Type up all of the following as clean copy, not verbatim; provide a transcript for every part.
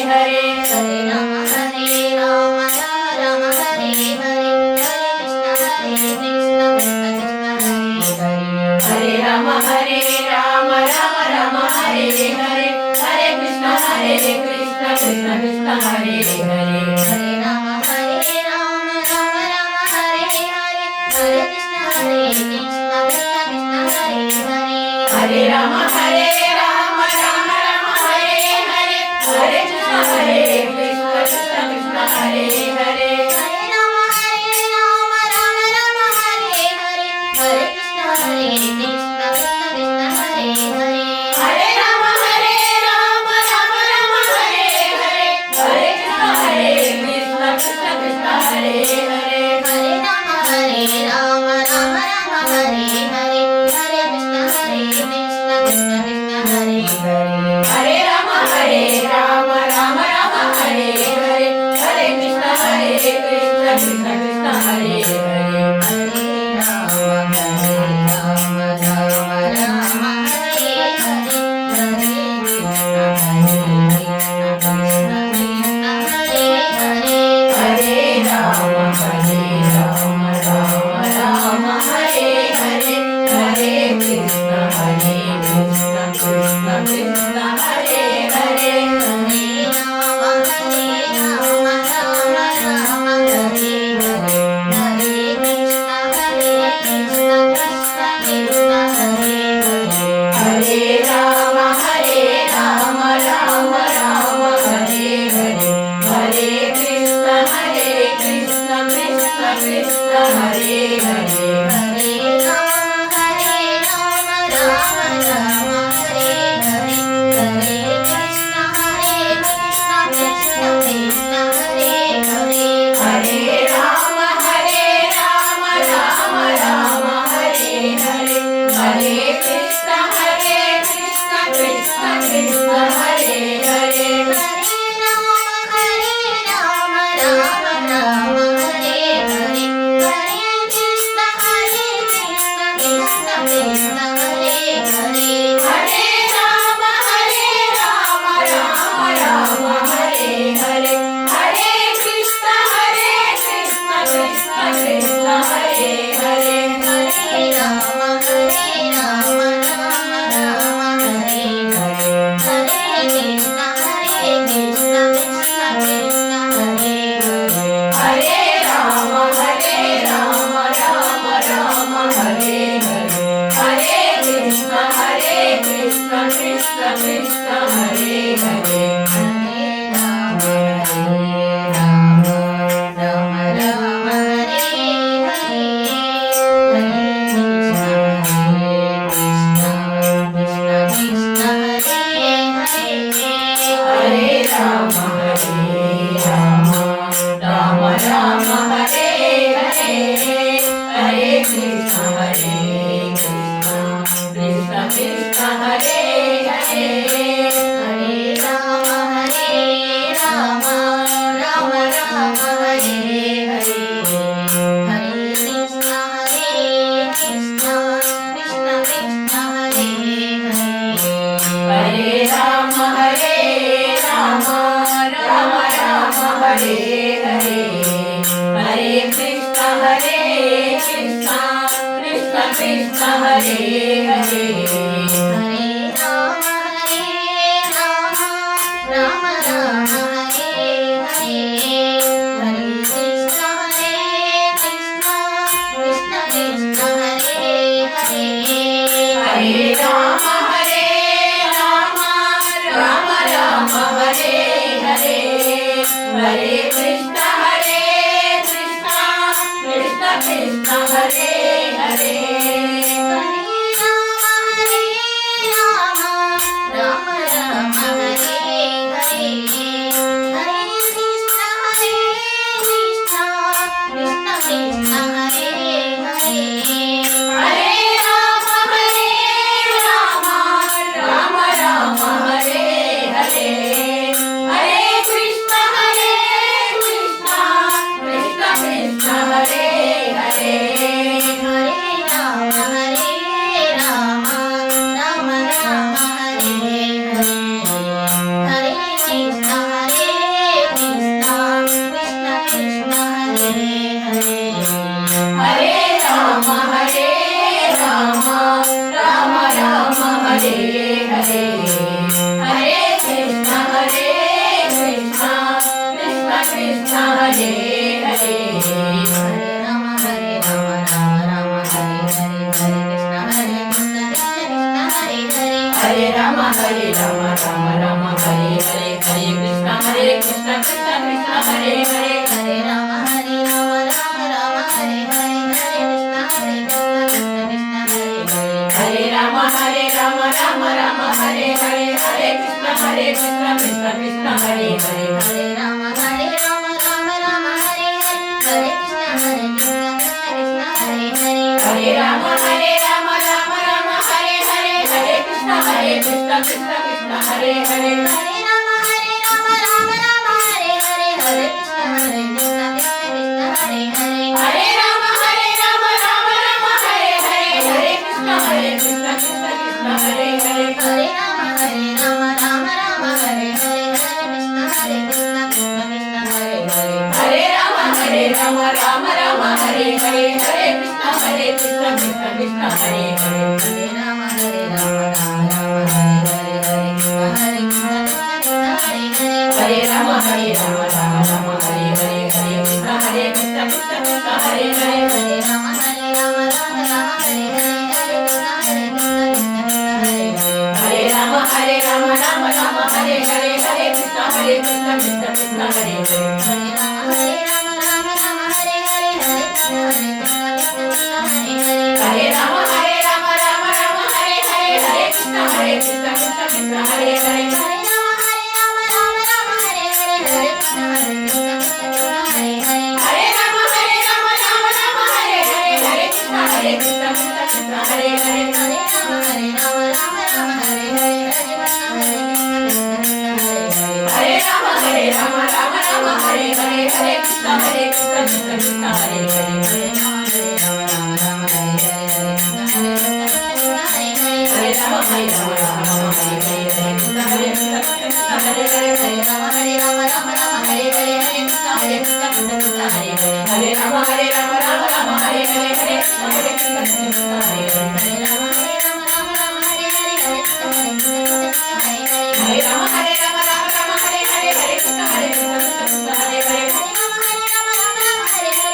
Hare Hare Ram Ram Ram Hare Hare Hare Krishna Krishna Krishna Hare Ram Hare Ram Ram Hare Hare Hare Krishna Krishna Krishna Hare Hare Hare Ram Ram Hare Hare Hare Krishna Krishna Krishna Hare Hare Hare Ram Hare Ram Ram Hare Hare Hare Krishna Krishna Krishna Hare Hare Hare Ram Ram Hare Hare Hare Krishna Krishna Krishna Hare Hare Hare Ram Ram Hare Hare Hare Krishna Krishna Krishna Hare Hare Hare Ram Ram Hare Hare Hare Krishna Krishna Krishna Hare Hare Hare Ram Ram Hare Hare Hare Krishna Krishna Krishna Hare Hare Hare Ram Ram Hare Hare Hare Krishna Krishna Krishna Hare Hare Hare Ram Ram Hare Hare Hare Krishna Krishna Krishna Hare Hare Hare Ram Ram Hare Hare Hare Krishna Krishna Krishna Hare Hare Hare Ram Ram Hare Hare Hare Krishna Krishna Krishna Hare Hare Hare Ram Ram Hare Hare Hare Krishna Krishna Krishna Hare Hare Hare Ram Ram Hare Hare Hare Krishna Krishna Krishna Hare Hare Hare Ram Ram Hare Hare Hare Krishna Krishna Krishna Hare Hare Hare Ram Ram Hare Hare Hare Krishna Krishna Krishna Hare Hare Hare Ram Ram Hare Hare Hare Krishna Krishna Krishna Hare Hare Hare Ram Ram Hare Hare Hare Krishna Krishna Krishna Hare Hare Hare Ram Ram Hare Hare Hare Krishna Krishna Krishna Hare Hare Hare Ram Ram Hare Hare Hare Krishna Krishna Krishna Hare Hare Hare Ram Ram Hare Hare Hare Krishna Krishna Krishna Hare Hare Hare Ram Ram Hare Hare Hare Krishna Krishna Krishna Hare Hare Hare Ram Ram Hare Hare Hare Krishna Krishna Krishna Hare Hare Hare Ram Ram Hare Hare Hare Krishna Krishna Krishna Hare Hare Hare Ram Ram Hare Hare Hare Krishna Krishna Krishna Hare Hare Hare Ram Ram Hare Hare Hare Krishna Krishna Krishna Hare Hare Hare Ram Hare Rama, Rama Rama, Hare Hare, Hare Krishna, Krishna Krishna, Hare Hare, Hare Rama, Rama Rama, Hare Hare, Hare Krishna, Krishna Krishna, Hare Hare, Hare Rama, Rama Rama, Hare Hare, Hare Krishna, Krishna Krishna, Hare Hare, Hare Rama, Rama Rama, Hare Hare, Hare Krishna, Krishna Hare Hare, Hare Rama, Rama Rama, Hare Hare, Hare Krishna, Krishna Krishna, Hare Hare, Hare Rama, Rama Rama, Hare Hare, Hare Krishna, Krishna Krishna, Hare Hare, Hare Rama, Rama Rama, Hare Hare, Hare Krishna, Krishna Krishna, Hare Hare, Hare Rama, Rama Rama, Hare Hare, Hare Krishna, Krishna Krishna, Hare Hare, Hare Rama, Rama Rama, Hare Hare, Hare Krishna, Krishna Krishna, Hare Hare, Hare Rama, Rama Rama, Hare Hare, Hare Krishna, Krishna Krishna, Hare Hare, Hare Rama, Rama Rama, Hare Hare, Hare Krishna, Krishna Krishna, Hare Hare, Hare Rama, Rama Rama, Hare Hare, Hare Krishna, Krishna Krishna, Hare Hare, Hare Rama, Rama Rama, Hare Hare, Hare Krishna, Krishna Krishna, Hare Hare, Hare Rama, Rama Rama, Hare Hare, Hare Krishna, Krishna Krishna, Hare Hare, Hare Rama, Rama Rama, Hare Hare, Hare Krishna, Krishna Krishna, Hare Hare, Hare Rama, Rama Rama, Hare Hare, Hare Krishna, Krishna Krishna, Hare Hare, Hare Rama, Rama Rama, Hare Hare, Hare Krishna, Krishna Krishna, Hare Hare, Hare Rama, Rama Rama, Hare Hare, Hare Krishna, Hare Rama, Rama Rama, Hare Hare, Hare Krishna, Krishna Krishna, Hare Hare, Hare Rama, Rama Rama, Hare Hare, Hare Krishna, Hare Rama, Rama Rama, Hare Hare, Hare Krishna, Krishna Hare Hare, Hare Rama, Rama Rama, Hare Hare, Hare Krishna, Krishna Hare Hare, Hare Rama, Rama Rama, Hare Hare, Hare Krishna, Krishna Hare Hare, Hare Rama, Rama Rama, Hare Hare, Hare Krishna, Hare Rama, Rama Rama, Hare Hare, Hare Krishna, Krishna Hare Hare, Hare Rama, Rama Rama, Hare Hare, Hare Krishna,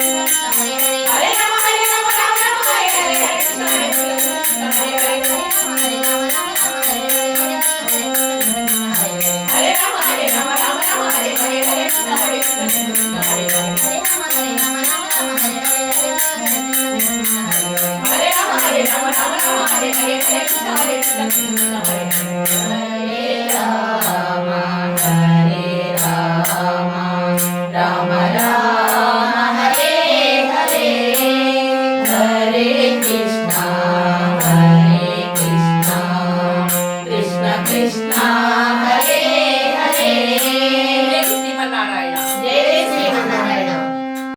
Krishna Hare Hare, Hare Rama, Rama Rama, Hare Hare, Hare Krishna, Krishna Hare Hare, Hare Rama, Rama Rama, Hare Hare, Hare Hare Rama, Rama Rama, Hare Hare, Hare Krishna, Krishna Hare Hare, Hare Rama, Rama Rama, Hare Hare, Hare Krishna, Krishna Hare Hare, Hare Rama, Rama Rama, Hare Hare, Hare Krishna, Krishna Hare